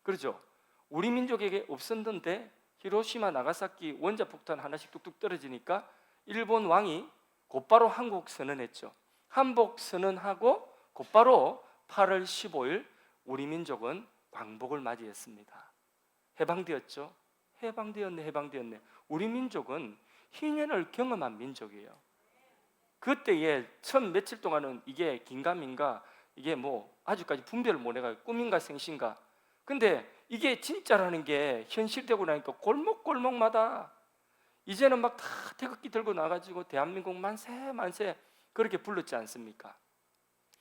그렇죠? 우리 민족에게 없었는데 히로시마, 나가사키 원자폭탄 하나씩 뚝뚝 떨어지니까 일본 왕이 곧바로 한국 선언했죠. 한복 선언하고 곧바로 8월 15일 우리 민족은 광복을 맞이했습니다. 해방되었죠? 해방되었네. 우리 민족은 희년을 경험한 민족이에요. 그때에 처음 며칠 동안은 이게 긴가민가, 이게 뭐 아직까지 분별을 못 해가지고 꿈인가 생신가, 근데 이게 진짜라는 게 현실되고 나니까 골목골목마다 이제는 막 다 태극기 들고 나가지고 대한민국 만세 만세 그렇게 불렀지 않습니까?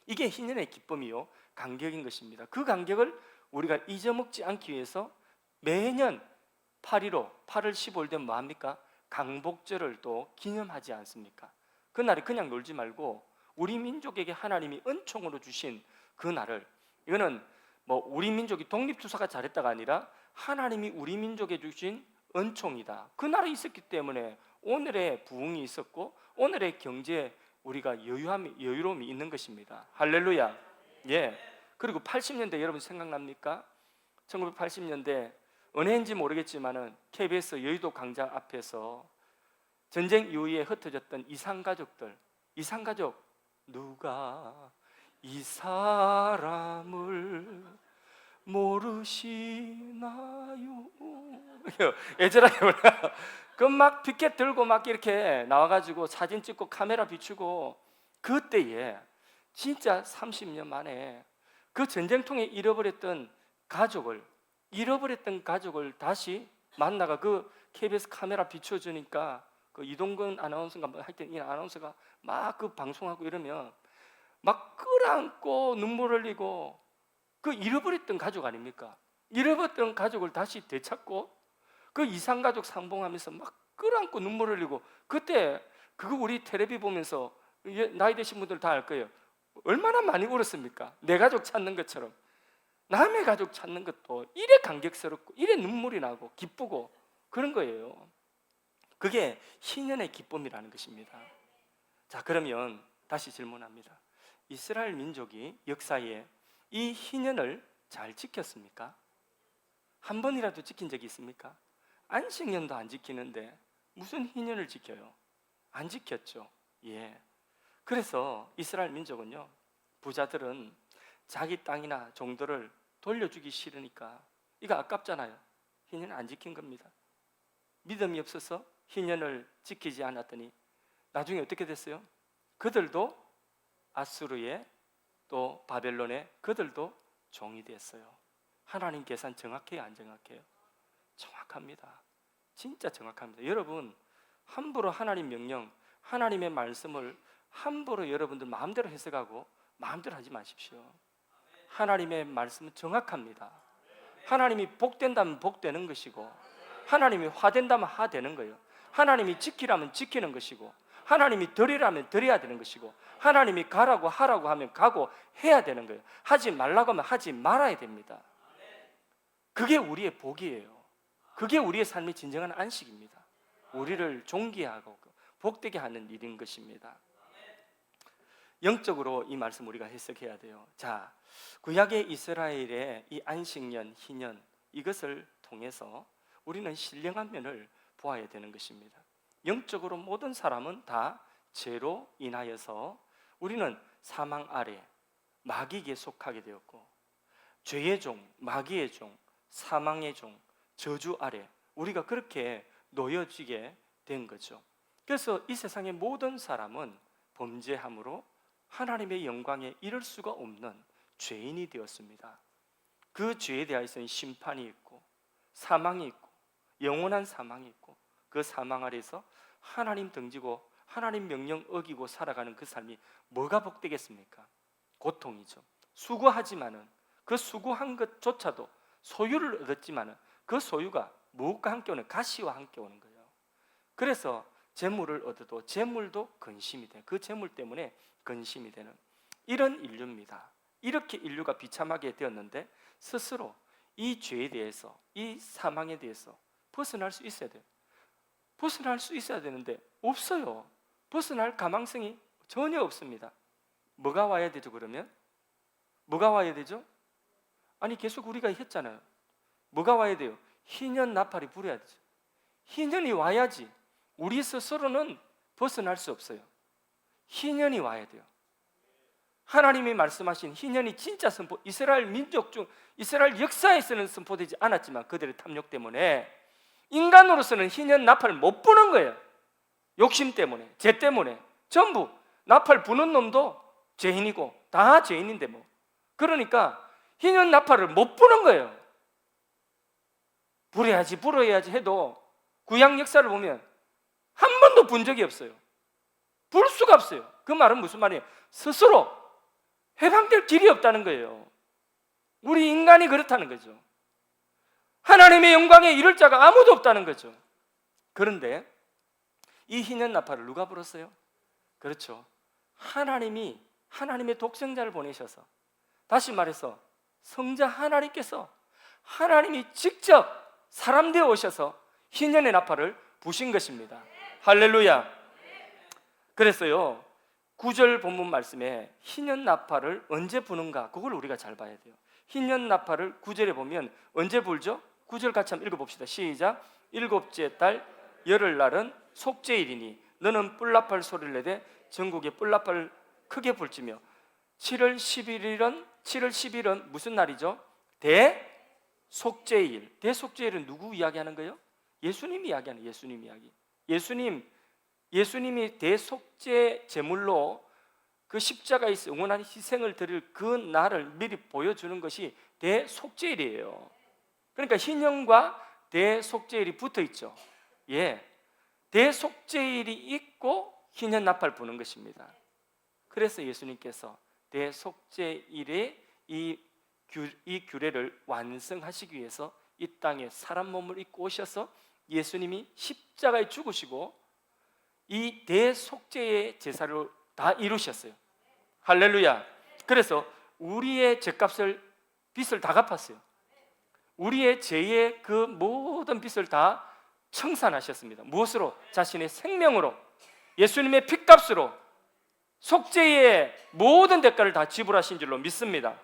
이게 희년의 기쁨이요, 간격인 것입니다. 그 간격을 우리가 잊어먹지 않기 위해서 매년 8.15, 8월 15일 되면 뭐합니까? 강복절을 또 기념하지 않습니까? 그날에 그냥 놀지 말고 우리 민족에게 하나님이 은총으로 주신 그 날을, 이거는 뭐 우리 민족이 독립투사가 잘했다가 아니라 하나님이 우리 민족에 주신 은총이다. 그 날이 있었기 때문에 오늘의 부흥이 있었고 오늘의 경제에 우리가 여유로움이 있는 것입니다. 할렐루야. 예. 그리고 80년대 여러분 생각납니까? 1980년대 은혜인지 모르겠지만은 KBS 여의도 광장 앞에서 전쟁 이후에 흩어졌던 이산가족, 누가 이 사람을 모르시나요? 예전에 그 막 피켓 들고 막 이렇게 나와가지고 사진 찍고 카메라 비추고, 그때에 진짜 30년 만에 그 전쟁통에 잃어버렸던 가족을 다시 만나가 그 KBS 카메라 비춰주니까 그 이동근 아나운서가 뭐 하여튼 이 아나운서가 막 그 방송하고 이러면 막 끌어안고 눈물 흘리고, 그 잃어버렸던 가족 아닙니까? 잃어버렸던 가족을 다시 되찾고 그 이산가족 상봉하면서 막 끌어안고 눈물 흘리고, 그때 그거 우리 텔레비 보면서 나이 드신 분들 다 알 거예요. 얼마나 많이 울었습니까? 내 가족 찾는 것처럼 남의 가족 찾는 것도 이래 감격스럽고 이래 눈물이 나고 기쁘고 그런 거예요. 그게 희년의 기쁨이라는 것입니다. 자, 그러면 다시 질문합니다. 이스라엘 민족이 역사에 이 희년을 잘 지켰습니까? 한 번이라도 지킨 적이 있습니까? 안식년도 안 지키는데 무슨 희년을 지켜요? 안 지켰죠. 예. 그래서 이스라엘 민족은요, 부자들은 자기 땅이나 종들을 돌려주기 싫으니까 이거 아깝잖아요. 희년 안 지킨 겁니다. 믿음이 없어서 희년을 지키지 않았더니 나중에 어떻게 됐어요? 그들도 아수르의 또 바벨론의 그들도 종이 됐어요. 하나님 계산 정확해요, 안 정확해요? 정확합니다. 진짜 정확합니다. 여러분, 함부로 하나님 명령, 하나님의 말씀을 함부로 여러분들 마음대로 해석하고 마음대로 하지 마십시오. 하나님의 말씀은 정확합니다. 하나님이 복된다면 복되는 것이고, 하나님이 화된다면 화되는 거예요. 하나님이 지키라면 지키는 것이고, 하나님이 드리라면 드려야 되는 것이고, 하나님이 가라고 하라고 하면 가고 해야 되는 거예요. 하지 말라고 하면 하지 말아야 됩니다. 그게 우리의 복이에요. 그게 우리의 삶의 진정한 안식입니다. 우리를 존귀하고 복되게 하는 일인 것입니다. 영적으로 이 말씀 우리가 해석해야 돼요. 자, 구약의 이스라엘의 이 안식년, 희년, 이것을 통해서 우리는 신령한 면을 보아야 되는 것입니다. 영적으로 모든 사람은 다 죄로 인하여서 우리는 사망 아래 마귀에게 속하게 되었고, 죄의 종, 마귀의 종, 사망의 종, 저주 아래 우리가 그렇게 놓여지게 된 거죠. 그래서 이 세상의 모든 사람은 범죄함으로 하나님의 영광에 이를 수가 없는 죄인이 되었습니다. 그 죄에 대해서는 심판이 있고 사망이 있고 영원한 사망이 있고, 그 사망 아래에서 하나님 등지고 하나님 명령 어기고 살아가는 그 삶이 뭐가 복되겠습니까? 고통이죠. 수고하지만은 그 수고한 것조차도 소유를 얻었지만은 그 소유가 무엇과 함께 오는, 가시와 함께 오는 거예요. 그래서 재물을 얻어도 재물도 근심이 돼. 그 재물 때문에 근심이 되는 이런 인류입니다. 이렇게 인류가 비참하게 되었는데 스스로 이 죄에 대해서, 이 사망에 대해서 벗어날 수 있어야 돼요. 벗어날 수 있어야 되는데 없어요. 벗어날 가망성이 전혀 없습니다. 뭐가 와야 되죠? 그러면 뭐가 와야 되죠? 아니 계속 우리가 했잖아요. 뭐가 와야 돼요? 희년 나팔이 불어야 되죠. 희년이 와야지. 우리 스스로는 벗어날 수 없어요. 희년이 와야 돼요. 하나님이 말씀하신 희년이 진짜 선포, 이스라엘 민족 중 이스라엘 역사에서는 선포되지 않았지만 그들의 탐욕 때문에 인간으로서는 희년 나팔을 못 부는 거예요. 욕심 때문에, 죄 때문에. 전부 나팔 부는 놈도 죄인이고 다 죄인인데 뭐. 그러니까 희년 나팔을 못 부는 거예요. 불어야지 해도 구약 역사를 보면 한 번도 분 적이 없어요. 불 수가 없어요. 그 말은 무슨 말이에요? 스스로 해방될 길이 없다는 거예요. 우리 인간이 그렇다는 거죠. 하나님의 영광에 이를 자가 아무도 없다는 거죠. 그런데 이 희년 나팔을 누가 불었어요? 그렇죠. 하나님이 하나님의 독생자를 보내셔서, 다시 말해서 성자 하나님께서 하나님이 직접 사람 되어 오셔서 희년의 나팔을 부신 것입니다. 할렐루야. 그래서요 9절 본문 말씀에 희년 나팔을 언제 부는가, 그걸 우리가 잘 봐야 돼요. 희년 나팔을 9절에 보면 언제 불죠? 9절 같이 한번 읽어봅시다. 시작. 일곱째 달 열흘날은 속죄일이니 너는 뿔나팔 소리를 내되 전국에 뿔나팔을 크게 불지며 7월 10일은 무슨 날이죠? 대속죄일. 대속죄일은 누구 이야기하는 거예요? 예수님 이야기하는, 예수님 이야기. 예수님이 대속죄 제물로 그 십자가에서 영원한 희생을 드릴 그 날을 미리 보여주는 것이 대속죄일이에요. 그러니까 희년과 대속죄일이 붙어 있죠. 예, 대속죄일이 있고 희년 나팔 부는 것입니다. 그래서 예수님께서 대속죄일에 이 규례를 완성하시기 위해서 이 땅에 사람 몸을 입고 오셔서 예수님이 십자가에 죽으시고 이 대속죄의 제사를 다 이루셨어요. 할렐루야. 그래서 우리의 죄값을, 빚을 다 갚았어요. 우리의 죄의 그 모든 빚을 다 청산하셨습니다. 무엇으로? 자신의 생명으로, 예수님의 핏값으로 속죄의 모든 대가를 다 지불하신 줄로 믿습니다.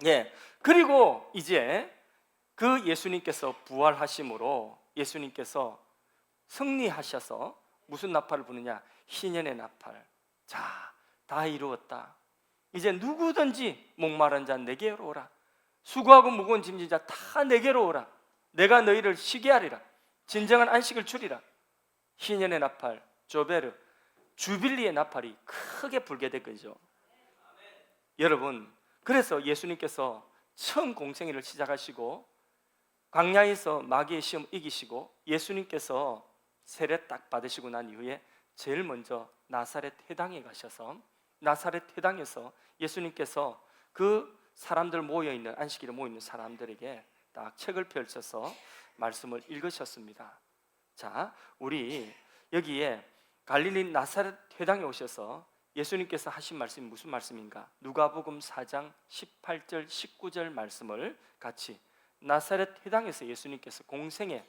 예. 그리고 이제 그 예수님께서 부활하심으로 예수님께서 승리하셔서 무슨 나팔을 부느냐? 희년의 나팔. 자, 다 이루었다. 이제 누구든지 목마른 자 내게로 오라. 수고하고 무거운 짐진 자 다 내게로 오라. 내가 너희를 쉬게 하리라. 진정한 안식을 주리라. 희년의 나팔, 조베르. 주빌리의 나팔이 크게 불게 될 거죠. 여러분, 그래서 예수님께서 처음 공생애를 시작하시고 광야에서 마귀의 시험 이기시고 예수님께서 세례 딱 받으시고 난 이후에 제일 먼저 나사렛 회당에 가셔서 나사렛 회당에서 예수님께서 그 사람들 모여있는 안식일에 모여있는 사람들에게 딱 책을 펼쳐서 말씀을 읽으셨습니다. 자, 우리 여기에 갈릴리 나사렛 회당에 오셔서 예수님께서 하신 말씀이 무슨 말씀인가? 누가복음 4장 18절 19절 말씀을 같이 나사렛 회당에서 예수님께서 공생의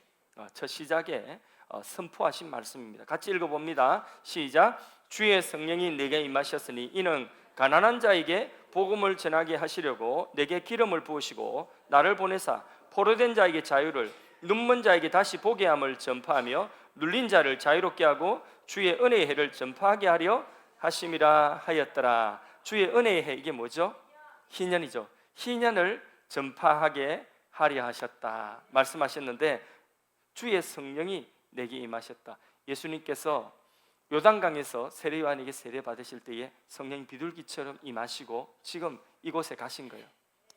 첫 시작에 선포하신 말씀입니다. 같이 읽어봅니다. 시작. 주의 성령이 내게 임하셨으니 이는 가난한 자에게 복음을 전하게 하시려고 내게 기름을 부으시고 나를 보내사 포로된 자에게 자유를 눈먼 자에게 다시 보게 함을 전파하며 눌린 자를 자유롭게 하고 주의 은혜의 해를 전파하게 하려 하심이라 하였더라. 주의 은혜의 해, 이게 뭐죠? 희년이죠. 희년을 전파하게 하려 하셨다 말씀하셨는데 주의 성령이 내게 임하셨다. 예수님께서 요단강에서 세례요한에게 세례 받으실 때에 성령이 비둘기처럼 임하시고 지금 이곳에 가신 거예요.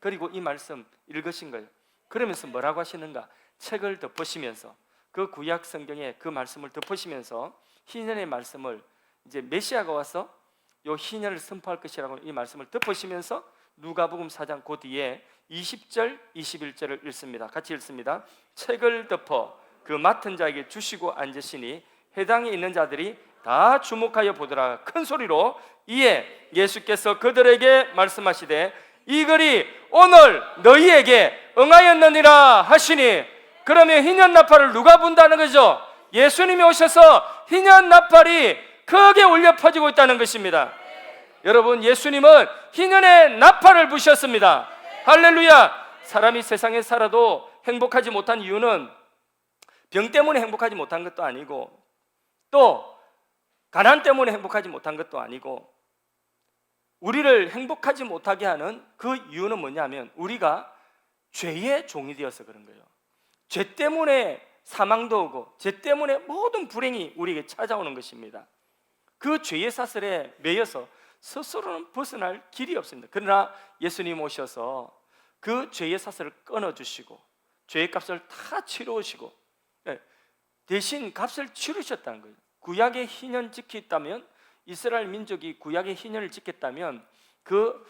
그리고 이 말씀 읽으신 거예요. 그러면서 뭐라고 하시는가? 책을 덮으시면서 그 구약 성경에 그 말씀을 덮으시면서 희년의 말씀을 이제 메시아가 와서 요 희년을 선포할 것이라고 이 말씀을 덮으시면서 누가복음 4장 그 뒤에 20절 21절을 읽습니다. 같이 읽습니다. 책을 덮어 그 맡은 자에게 주시고 앉으시니 회당에 있는 자들이 다 주목하여 보더라. 큰 소리로 이에 예수께서 그들에게 말씀하시되 이 글이 오늘 너희에게 응하였느니라 하시니, 그러면 희년 나팔을 누가 분다는 거죠? 예수님이 오셔서 희년 나팔이 크게 울려 퍼지고 있다는 것입니다. 여러분, 예수님은 희년의 나팔을 부셨습니다. 할렐루야. 사람이 세상에 살아도 행복하지 못한 이유는 병 때문에 행복하지 못한 것도 아니고 또 가난 때문에 행복하지 못한 것도 아니고 우리를 행복하지 못하게 하는 그 이유는 뭐냐면 우리가 죄의 종이 되어서 그런 거예요. 죄 때문에 사망도 오고 죄 때문에 모든 불행이 우리에게 찾아오는 것입니다. 그 죄의 사슬에 매여서 스스로는 벗어날 길이 없습니다. 그러나 예수님 오셔서 그 죄의 사슬을 끊어주시고 죄의 값을 다 치루시고 대신 값을 치르셨다는 거예요. 구약의 희년 지켰다면, 이스라엘 민족이 구약의 희년을 지켰다면 그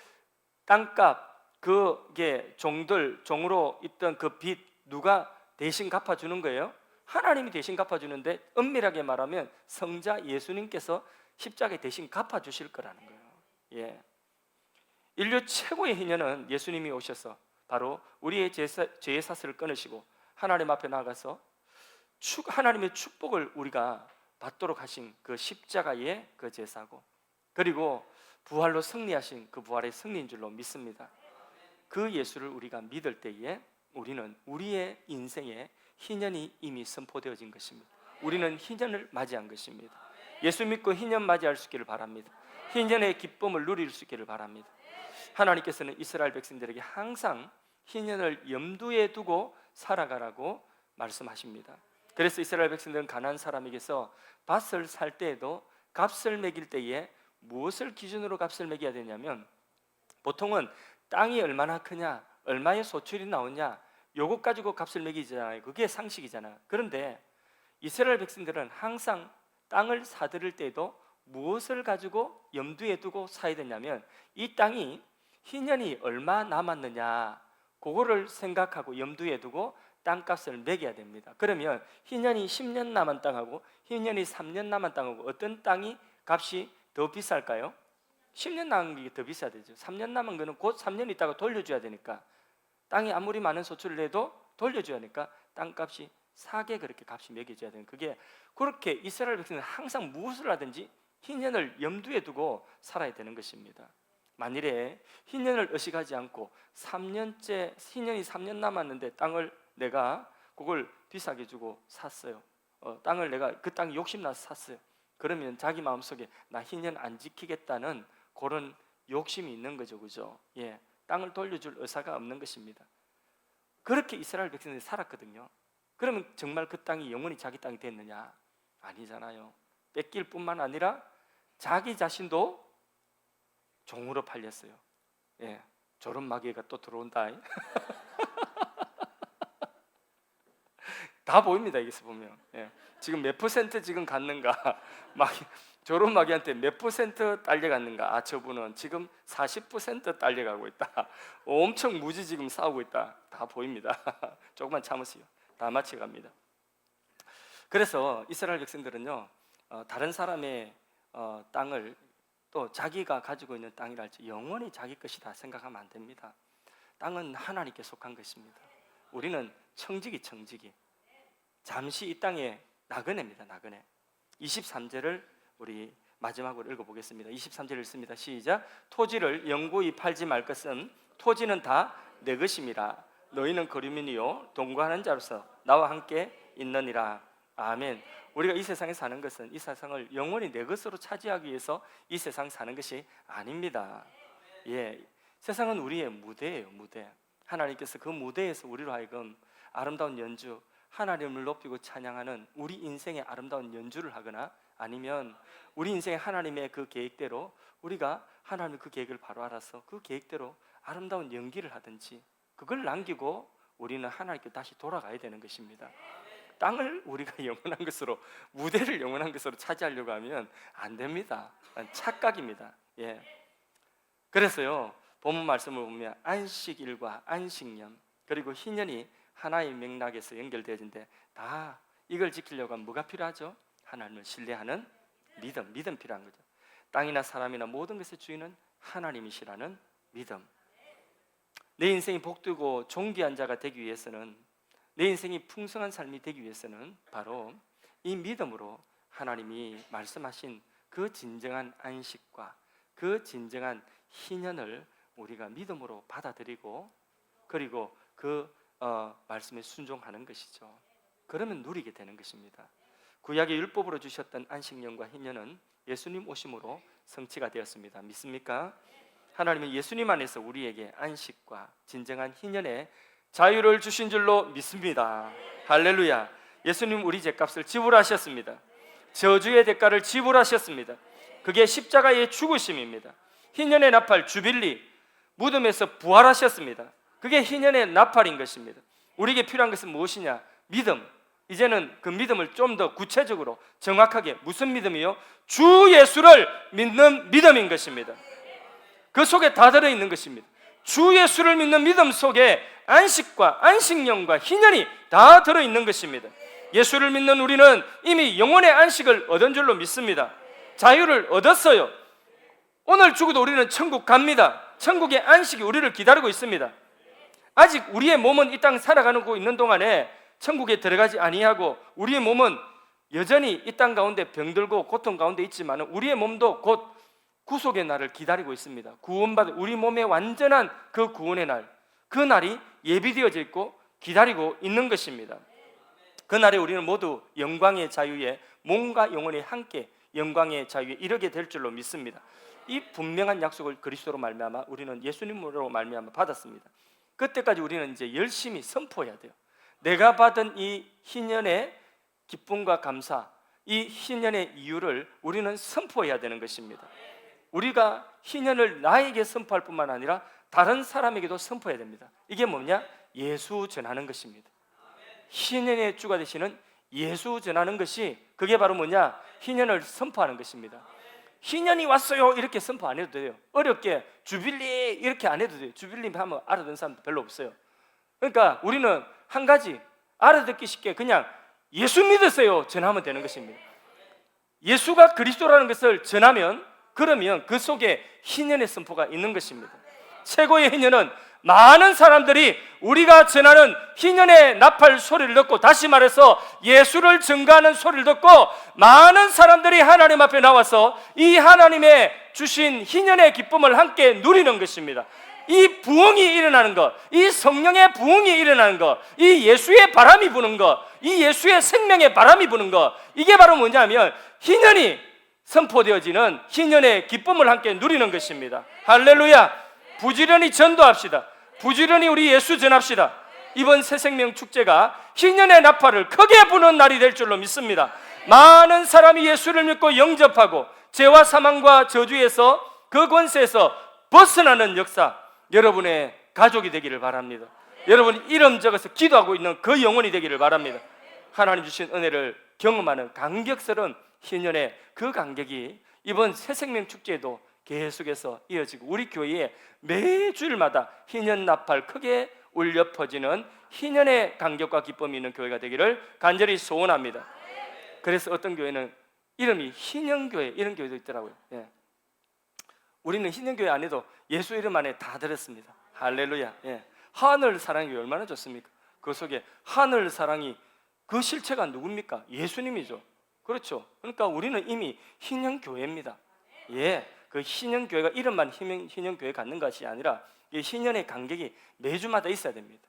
땅값, 그게 종으로 있던 그 빚 누가 대신 갚아주는 거예요? 하나님이 대신 갚아주는데 엄밀하게 말하면 성자 예수님께서 십자가에 대신 갚아주실 거라는 거예요. 예. 인류 최고의 희년은 예수님이 오셔서 바로 우리의 죄의 사슬을 끊으시고 하나님 앞에 나가서 하나님의 축복을 우리가 받도록 하신 그 십자가의 그 제사고, 그리고 부활로 승리하신 그 부활의 승리인 줄로 믿습니다. 그 예수를 우리가 믿을 때에 우리는 우리의 인생에 희년이 이미 선포되어진 것입니다. 우리는 희년을 맞이한 것입니다. 예수 믿고 희년 맞이할 수 있기를 바랍니다. 희년의 기쁨을 누릴 수 있기를 바랍니다. 하나님께서는 이스라엘 백성들에게 항상 희년을 염두에 두고 살아가라고 말씀하십니다. 그래서 이스라엘 백성들은 가나안 사람에게서 밭을 살 때에도 값을 매길 때에 무엇을 기준으로 값을 매겨야 되냐면 보통은 땅이 얼마나 크냐, 얼마의 소출이 나오냐, 요것 가지고 값을 매기잖아요. 그게 상식이잖아. 그런데 이스라엘 백성들은 항상 땅을 사들일 때에도 무엇을 가지고 염두에 두고 사야 되냐면 이 땅이 희년이 얼마 남았느냐, 그거를 생각하고 염두에 두고 땅값을 매겨야 됩니다. 그러면 희년이 10년 남은 땅하고 희년이 3년 남은 땅하고 어떤 땅이 값이 더 비쌀까요? 10년 남은 게 더 비싸야 되죠. 3년 남은 거는 곧 3년 있다가 돌려줘야 되니까, 땅이 아무리 많은 소출을 내도 돌려줘야 하니까 땅값이 싸게 그렇게 값이 매겨져야 되는, 그게 그렇게 이스라엘 백성은 항상 무엇을 하든지 희년을 염두에 두고 살아야 되는 것입니다. 만일에 희년을 의식하지 않고 3년째 희년이 3년 남았는데 땅을 내가 그걸 비싸게 주고 샀어요. 땅을 내가 그 땅이 욕심나서 샀어요. 그러면 자기 마음속에 나 희년 안 지키겠다는 그런 욕심이 있는 거죠, 그죠? 예, 땅을 돌려줄 의사가 없는 것입니다. 그렇게 이스라엘 백성들이 살았거든요. 그러면 정말 그 땅이 영원히 자기 땅이 됐느냐? 아니잖아요. 뺏길 뿐만 아니라 자기 자신도 종으로 팔렸어요. 예, 저런 마귀가 또 들어온다. 다 보입니다. 여기서 보면. 예, 지금 몇 퍼센트 지금 갔는가? 마귀, 저런 마귀한테 몇 퍼센트 딸려갔는가? 저분은 지금 40% 딸려가고 있다. 엄청 무지 지금 싸우고 있다. 다 보입니다. 조금만 참으세요. 다 마치갑니다. 그래서 이스라엘 백성들은요, 다른 사람의 땅을 또 자기가 가지고 있는 땅이라 할지 영원히 자기 것이다 생각하면 안 됩니다. 땅은 하나님께 속한 것입니다. 우리는 청지기 잠시 이 땅에 나그네입니다. 나그네. 23절을 우리 마지막으로 읽어보겠습니다. 23절 읽습니다. 시작. 토지를 영구히 팔지 말 것은 토지는 다 내 것임이라. 너희는 거류민이요 동거하는 자로서 나와 함께 있느니라. 아멘. 우리가 이 세상에 사는 것은 이 세상을 영원히 내 것으로 차지하기 위해서 이 세상 사는 것이 아닙니다. 예, 세상은 우리의 무대예요. 무대. 하나님께서 그 무대에서 우리로 하여금 아름다운 연주, 하나님을 높이고 찬양하는 우리 인생의 아름다운 연주를 하거나 아니면 우리 인생의 하나님의 그 계획대로 우리가 하나님의 그 계획을 바로 알아서 그 계획대로 아름다운 연기를 하든지 그걸 남기고 우리는 하나님께 다시 돌아가야 되는 것입니다. 땅을 우리가 영원한 것으로, 무대를 영원한 것으로 차지하려고 하면 안 됩니다. 착각입니다. 예. 그래서요, 본문 말씀을 보면 안식일과 안식년 그리고 희년이 하나의 맥락에서 연결되어진데, 다 이걸 지키려고 하면 뭐가 필요하죠? 하나님을 신뢰하는 믿음 필요한 거죠. 땅이나 사람이나 모든 것의 주인은 하나님이시라는 믿음. 내 인생이 복되고 존귀한 자가 되기 위해서는, 내 인생이 풍성한 삶이 되기 위해서는 바로 이 믿음으로 하나님이 말씀하신 그 진정한 안식과 그 진정한 희년을 우리가 믿음으로 받아들이고 그리고 그 말씀에 순종하는 것이죠. 그러면 누리게 되는 것입니다. 구약의 율법으로 주셨던 안식년과 희년은 예수님 오심으로 성취가 되었습니다. 믿습니까? 하나님은 예수님 안에서 우리에게 안식과 진정한 희년의 자유를 주신 줄로 믿습니다. 할렐루야. 예수님 우리 죄값을 지불하셨습니다. 저주의 대가를 지불하셨습니다. 그게 십자가의 죽으심입니다. 희년의 나팔 주빌리, 무덤에서 부활하셨습니다. 그게 희년의 나팔인 것입니다. 우리에게 필요한 것은 무엇이냐? 믿음. 이제는 그 믿음을 좀 더 구체적으로 정확하게, 무슨 믿음이요? 주 예수를 믿는 믿음인 것입니다. 그 속에 다 들어있는 것입니다. 주 예수를 믿는 믿음 속에 안식과 안식년과 희년이 다 들어있는 것입니다. 예수를 믿는 우리는 이미 영혼의 안식을 얻은 줄로 믿습니다. 자유를 얻었어요. 오늘 죽어도 우리는 천국 갑니다. 천국의 안식이 우리를 기다리고 있습니다. 아직 우리의 몸은 이 땅 살아가고 있는 동안에 천국에 들어가지 아니하고 우리의 몸은 여전히 이 땅 가운데 병들고 고통 가운데 있지만 우리의 몸도 곧 구속의 날을 기다리고 있습니다. 구원받은 우리 몸의 완전한 그 구원의 날, 그 날이 예비되어져 있고 기다리고 있는 것입니다. 그 날에 우리는 모두 영광의 자유에 몸과 영혼이 함께 영광의 자유에 이르게 될 줄로 믿습니다. 이 분명한 약속을 그리스도로 말미암아 우리는 예수님으로 말미암아 받았습니다. 그때까지 우리는 이제 열심히 선포해야 돼요. 내가 받은 이 희년의 기쁨과 감사, 이 희년의 이유를 우리는 선포해야 되는 것입니다. 우리가 희년을 나에게 선포할 뿐만 아니라 다른 사람에게도 선포해야 됩니다. 이게 뭐냐? 예수 전하는 것입니다. 희년의 주가 되시는 예수 전하는 것이, 그게 바로 뭐냐? 희년을 선포하는 것입니다. 희년이 왔어요 이렇게 선포 안 해도 돼요. 어렵게 주빌리 이렇게 안 해도 돼요. 주빌리 하면 알아듣는 사람도 별로 없어요. 그러니까 우리는 한 가지 알아듣기 쉽게 그냥 예수 믿으세요 전하면 되는 것입니다. 예수가 그리스도라는 것을 전하면, 그러면 그 속에 희년의 선포가 있는 것입니다. 최고의 희년은 많은 사람들이 우리가 전하는 희년의 나팔 소리를 듣고, 다시 말해서 예수를 증거하는 소리를 듣고 많은 사람들이 하나님 앞에 나와서 이 하나님의 주신 희년의 기쁨을 함께 누리는 것입니다. 이 부흥이 일어나는 것, 이 성령의 부흥이 일어나는 것, 이 예수의 바람이 부는 것, 이 예수의 생명의 바람이 부는 것, 이게 바로 뭐냐면 희년이 선포되어지는 희년의 기쁨을 함께 누리는 것입니다. 할렐루야. 부지런히 전도합시다. 부지런히 우리 예수 전합시다. 이번 새생명 축제가 희년의 나팔을 크게 부는 날이 될 줄로 믿습니다. 많은 사람이 예수를 믿고 영접하고 죄와 사망과 저주에서 그 권세에서 벗어나는 역사, 여러분의 가족이 되기를 바랍니다. 여러분이 이름 적어서 기도하고 있는 그 영혼이 되기를 바랍니다. 하나님 주신 은혜를 경험하는 감격스러운 희년의 그 감격이 이번 새생명 축제에도 계속해서 이어지고, 우리 교회에 매주일마다 희년 나팔 크게 울려 퍼지는 희년의 감격과 기쁨이 있는 교회가 되기를 간절히 소원합니다. 그래서 어떤 교회는 이름이 희년교회, 이런 교회도 있더라고요. 예. 우리는 희년교회 안에도 예수 이름 안에 다 들었습니다. 할렐루야. 예. 하늘 사랑이 얼마나 좋습니까? 그 속에 하늘 사랑이, 그 실체가 누굽니까? 예수님이죠. 그렇죠. 그러니까 우리는 이미 희년교회입니다. 예, 그 희년교회가 이름만 희년교회 갖는 것이 아니라 이 희년의 간격이 매주마다 있어야 됩니다.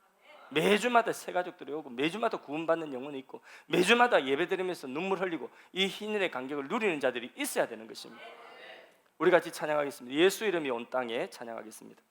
매주마다 새 가족들이 오고, 매주마다 구원받는 영혼이 있고, 매주마다 예배드리면서 눈물 흘리고 이 희년의 간격을 누리는 자들이 있어야 되는 것입니다. 우리 같이 찬양하겠습니다. 예수 이름이 온 땅에 찬양하겠습니다.